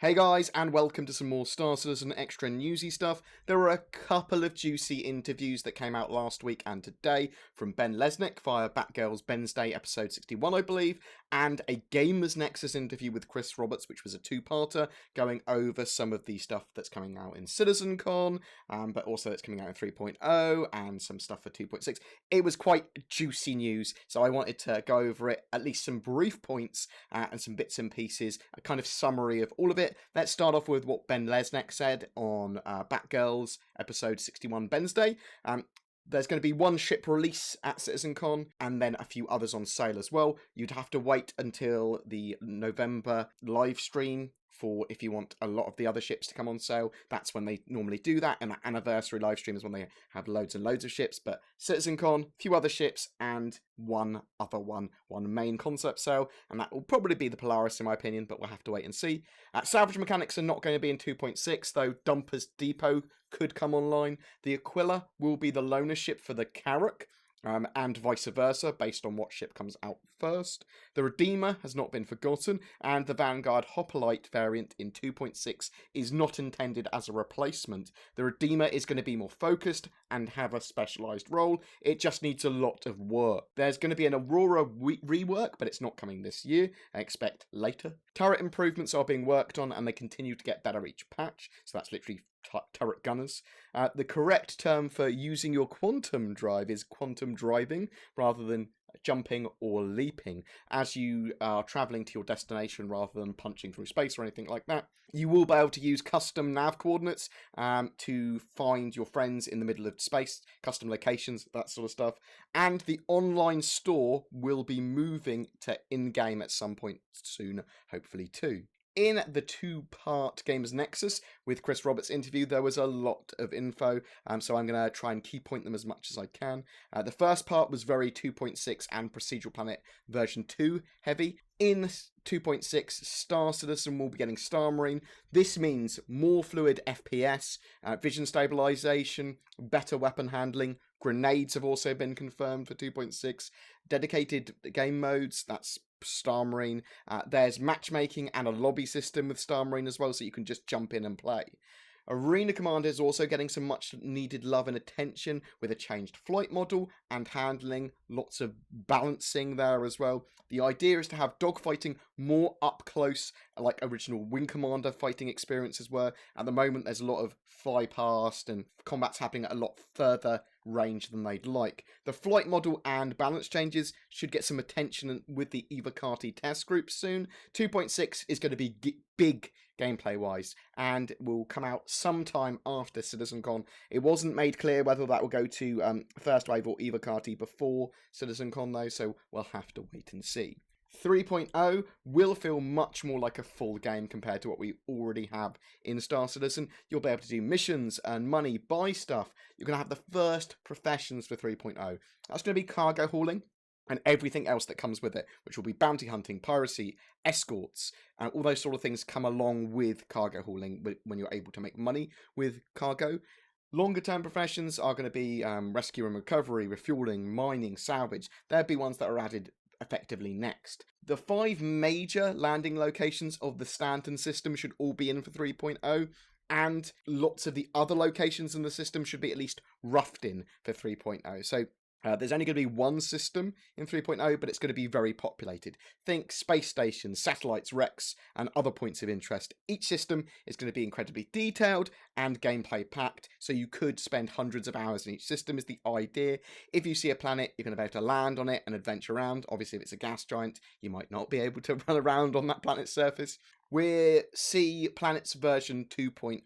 Hey guys, and welcome to some more Star Citizen extra newsy stuff. There were a couple of juicy interviews that came out last week and today from Ben Lesnick via Batgirls Bensday episode 61, I believe, and a Gamers Nexus interview with Chris Roberts, which was a two-parter, going over some of the stuff that's coming out in CitizenCon, but also that's coming out in 3.0, and some stuff for 2.6. It was quite juicy news, so I wanted to go over it, at least some brief points, and some bits and pieces, a kind of summary of all of it. Let's start off with what Ben Lesnick said on Batgirls episode 61 Bensday. There's going to be one ship release at CitizenCon, and then a few others on sale as well. You'd have to wait until the November live stream for if you want a lot of the other ships to come on sale. That's when they normally do that, and that anniversary live stream is when they have loads and loads of ships. But CitizenCon, a few other ships, and one main concept sale, and that will probably be the Polaris in my opinion, but we'll have to wait and see. Salvage mechanics are not going to be in 2.6, though Dumpers Depot could come online. The Aquila will be the loaner ship for the Carrack, and vice versa, based on what ship comes out first. The Redeemer has not been forgotten, and the Vanguard Hoplite variant in 2.6 is not intended as a replacement. The Redeemer is going to be more focused and have a specialised role. It just needs a lot of work. There's going to be an Aurora rework, but it's not coming this year. I expect later. Turret improvements are being worked on, and they continue to get better each patch, so that's literally turret gunners. The correct term for using your quantum drive is quantum driving, rather than jumping or leaping, as you are travelling to your destination rather than punching through space or anything like that. You will be able to use custom nav coordinates to find your friends in the middle of space, custom locations, that sort of stuff. And the online store will be moving to in-game at some point soon, hopefully too. In the two-part Gamers Nexus with Chris Roberts interview, there was a lot of info, so I'm going to try and key point them as much as I can. The first part was very 2.6 and Procedural Planet version 2 heavy. In 2.6, Star Citizen will be getting Star Marine. This means more fluid FPS, vision stabilization, better weapon handling. Grenades have also been confirmed for 2.6. Dedicated game modes, that's Star Marine. There's matchmaking and a lobby system with Star Marine as well, so you can just jump in and play. Arena Commander is also getting some much needed love and attention with a changed flight model and handling, lots of balancing there as well. The idea is to have dogfighting more up close, like original Wing Commander fighting experiences were. At the moment, there's a lot of fly past and combat's happening at a lot further range than they'd like. The flight model and balance changes should get some attention with the Evocati test group soon. 2.6 is going to be big gameplay wise and will come out sometime after CitizenCon. It wasn't made clear whether that will go to First Wave or Evocati before CitizenCon though, so we'll have to wait and see. 3.0 will feel much more like a full game compared to what we already have in Star Citizen. You'll be able to do missions, earn money, buy stuff. You're going to have the first professions for 3.0. That's going to be cargo hauling and everything else that comes with it, which will be bounty hunting, piracy, escorts, and all those sort of things come along with cargo hauling when you're able to make money with cargo. Longer term professions are going to be rescue and recovery, refueling, mining, salvage. There'll be ones that are added effectively next. The 5 major landing locations of the Stanton system should all be in for 3.0, and lots of the other locations in the system should be at least roughed in for 3.0. So there's only going to be one system in 3.0, but it's going to be very populated. Think space stations, satellites, wrecks, and other points of interest. Each system is going to be incredibly detailed and gameplay packed, so you could spend hundreds of hours in each system is the idea. If you see a planet, you're going to be able to land on it and adventure around. Obviously, if it's a gas giant, you might not be able to run around on that planet's surface. We'll see Planets version 2.0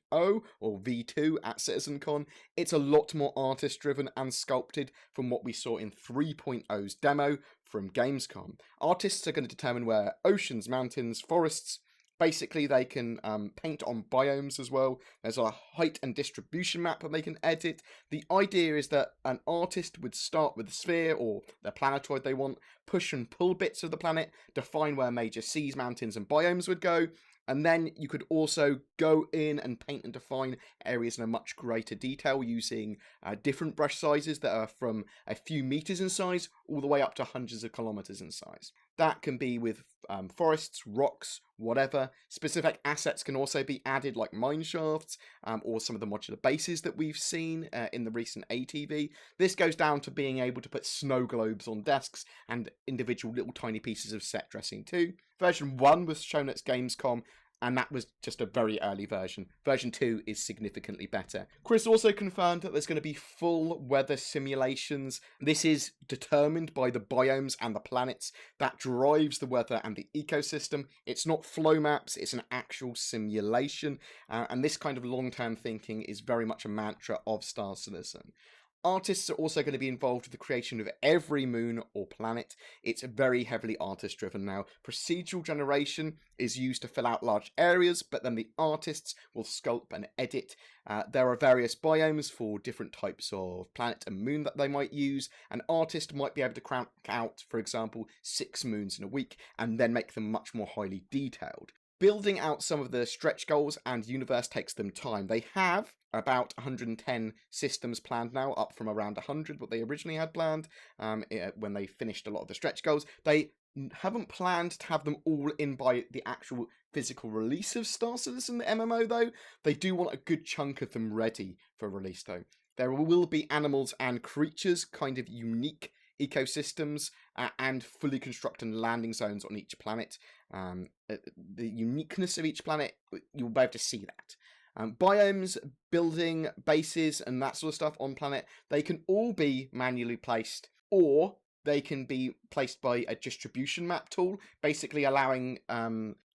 or V2 at CitizenCon. It's a lot more artist-driven and sculpted from what we saw in 3.0's demo from Gamescom. Artists are going to determine where oceans, mountains, forests. Basically, they can paint on biomes as well. There's a height and distribution map that they can edit. The idea is that an artist would start with the sphere or the planetoid they want, push and pull bits of the planet, define where major seas, mountains, and biomes would go, and then you could also go in and paint and define areas in a much greater detail using different brush sizes that are from a few meters in size all the way up to hundreds of kilometers in size. That can be with forests, rocks, whatever. Specific assets can also be added, like mine shafts, or some of the modular bases that we've seen in the recent ATV. This goes down to being able to put snow globes on desks and individual little tiny pieces of set dressing too. Version 1 was shown at Gamescom, and that was just a very early version. Version 2 is significantly better. Chris also confirmed that there's going to be full weather simulations. This is determined by the biomes and the planets. That drives the weather and the ecosystem. It's not flow maps, it's an actual simulation. And this kind of long-term thinking is very much a mantra of Star Citizen. Artists are also going to be involved with the creation of every moon or planet. It's very heavily artist driven now. Procedural generation is used to fill out large areas, but then the artists will sculpt and edit. There are various biomes for different types of planet and moon that they might use. An artist might be able to crank out, for example, 6 moons in a week, and then make them much more highly detailed. Building out some of the stretch goals and universe takes them time. They have about 110 systems planned now, up from around 100 what they originally had planned when they finished a lot of the stretch goals. They haven't planned to have them all in by the actual physical release of Star Citizen, the MMO, though. They do want a good chunk of them ready for release, though. There will be animals and creatures, kind of unique ecosystems, and fully constructed landing zones on each planet. The uniqueness of each planet, you'll be able to see that. Biomes, building bases, and that sort of stuff on planet, they can all be manually placed, or they can be placed by a distribution map tool, basically allowing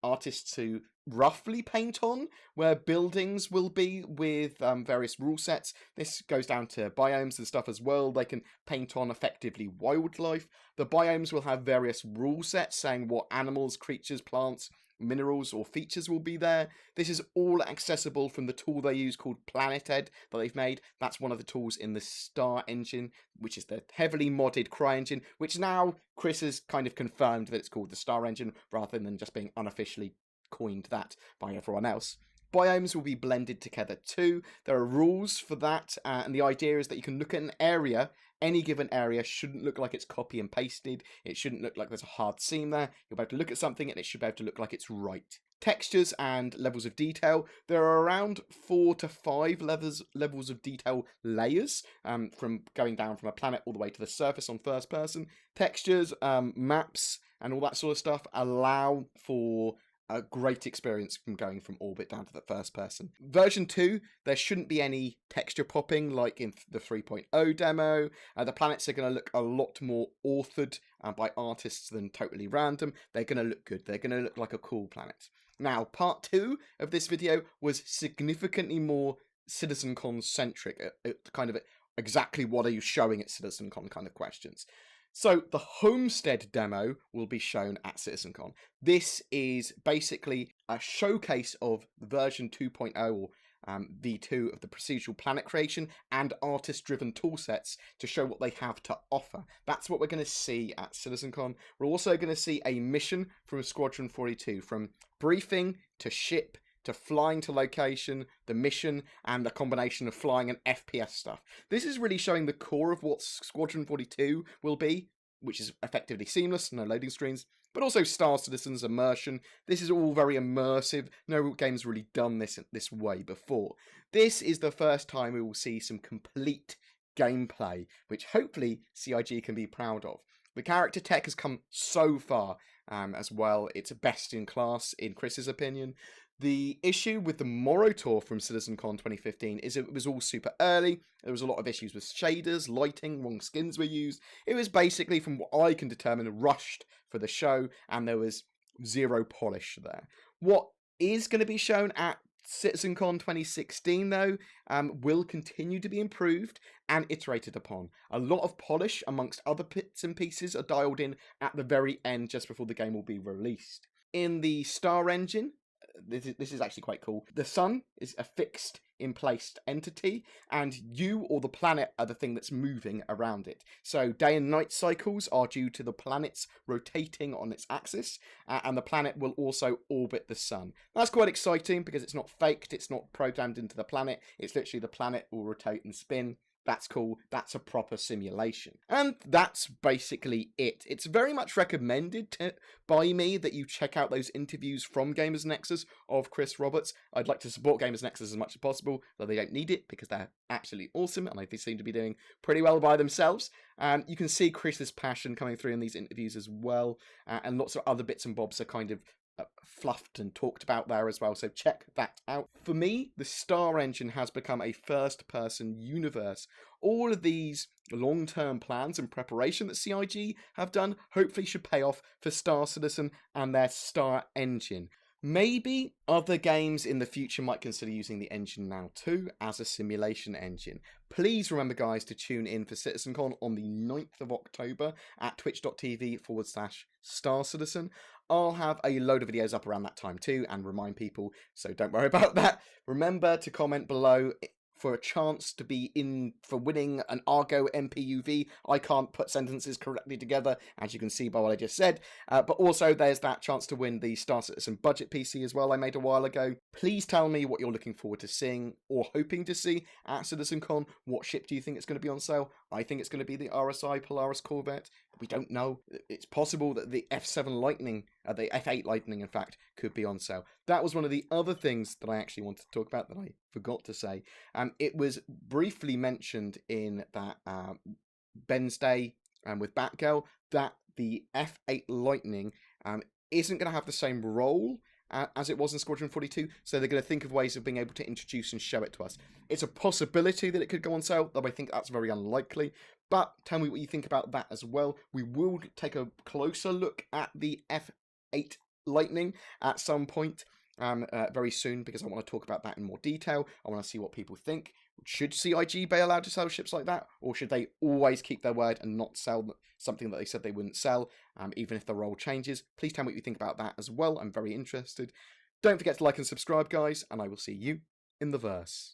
artists to roughly paint on where buildings will be with various rule sets. This goes down to biomes and stuff as well. They can paint on effectively wildlife. The biomes will have various rule sets saying what animals, creatures, plants, minerals or features will be there. This is all accessible from the tool they use called Planetary that they've made. That's one of the tools in the Star engine, which is the heavily modded CryEngine, which now Chris has kind of confirmed that it's called the Star engine rather than just being unofficially coined that by everyone else. Biomes will be blended together too. There are rules for that, and the idea is that you can look at an area. Any given area shouldn't look like it's copy and pasted. It shouldn't look like there's a hard seam there. You'll be able to look at something and it should be able to look like it's right. Textures and levels of detail. There are around 4 to 5 levels of detail layers, from going down from a planet all the way to the surface on first person. Textures, maps, and all that sort of stuff allow for a great experience from going from orbit down to the first person. Version 2, there shouldn't be any texture popping like in the 3.0 demo. The planets are going to look a lot more authored by artists than totally random. They're going to look good. They're going to look like a cool planet. Now, part 2 of this video was significantly more CitizenCon centric, kind of exactly what are you showing at CitizenCon kind of questions. So the Homestead demo will be shown at CitizenCon. This is basically a showcase of version 2.0 or V2 of the procedural planet creation and artist-driven toolsets to show what they have to offer. That's what we're going to see at CitizenCon. We're also going to see a mission from Squadron 42, from briefing to ship to flying to location, the mission, and the combination of flying and FPS stuff. This is really showing the core of what Squadron 42 will be, which is effectively seamless, no loading screens, but also Star Citizen's immersion. This is all very immersive. No game's really done this way before. This is the first time we will see some complete gameplay, which hopefully CIG can be proud of. The character tech has come so far as well. It's best in class, in Chris's opinion. The issue with the Morrow Tour from CitizenCon 2015 is it was all super early. There was a lot of issues with shaders, lighting, wrong skins were used. It was basically, from what I can determine, rushed for the show, and there was zero polish there. What is going to be shown at CitizenCon 2016, though, will continue to be improved and iterated upon. A lot of polish, amongst other bits and pieces, are dialed in at the very end, just before the game will be released. In the Star engine, this is actually quite cool. The sun is a fixed in place entity, and you or the planet are the thing that's moving around it. So day and night cycles are due to the planet's rotating on its axis, and the planet will also orbit the sun. That's quite exciting because it's not faked, it's not programmed into the planet, it's literally the planet will rotate and spin. That's cool. That's a proper simulation. And that's basically it. It's very much recommended by me that you check out those interviews from Gamers Nexus of Chris Roberts. I'd like to support Gamers Nexus as much as possible, though they don't need it because they're absolutely awesome and they seem to be doing pretty well by themselves. You can see Chris's passion coming through in these interviews as well, and lots of other bits and bobs are kind of fluffed and talked about there as well, so check that out. For me, the Star Engine has become a first-person universe. All of these long-term plans and preparation that CIG have done hopefully should pay off for Star Citizen and their Star Engine. Maybe other games in the future might consider using the engine now too as a simulation engine. Please remember, guys, to tune in for CitizenCon on the 9th of October at twitch.tv/Star Citizen. I'll have a load of videos up around that time too and remind people, so don't worry about that. Remember to comment below for a chance to be in for winning an Argo MPUV. I can't put sentences correctly together, as you can see by what I just said. But also, there's that chance to win the Star Citizen budget PC as well I made a while ago. Please tell me what you're looking forward to seeing or hoping to see at CitizenCon. What ship do you think is going to be on sale? I think it's going to be the RSI Polaris Corvette. We don't know. It's possible that the F7 Lightning, the F8 Lightning, in fact, could be on sale. That was one of the other things that I actually wanted to talk about that I forgot to say. It was briefly mentioned in that Bensday with Batgirl that the F8 Lightning isn't going to have the same role as it was in Squadron 42, so they're going to think of ways of being able to introduce and show it to us. It's a possibility that it could go on sale, though I think that's very unlikely. But tell me what you think about that as well. We will take a closer look at the F8 Lightning at some point very soon, because I want to talk about that in more detail. I want to see what people think. Should CIG be allowed to sell ships like that, or should they always keep their word and not sell something that they said they wouldn't sell, even if the role changes? Please tell me what you think about that as well. I'm very interested. Don't forget to like and subscribe, guys, and I will see you in the verse.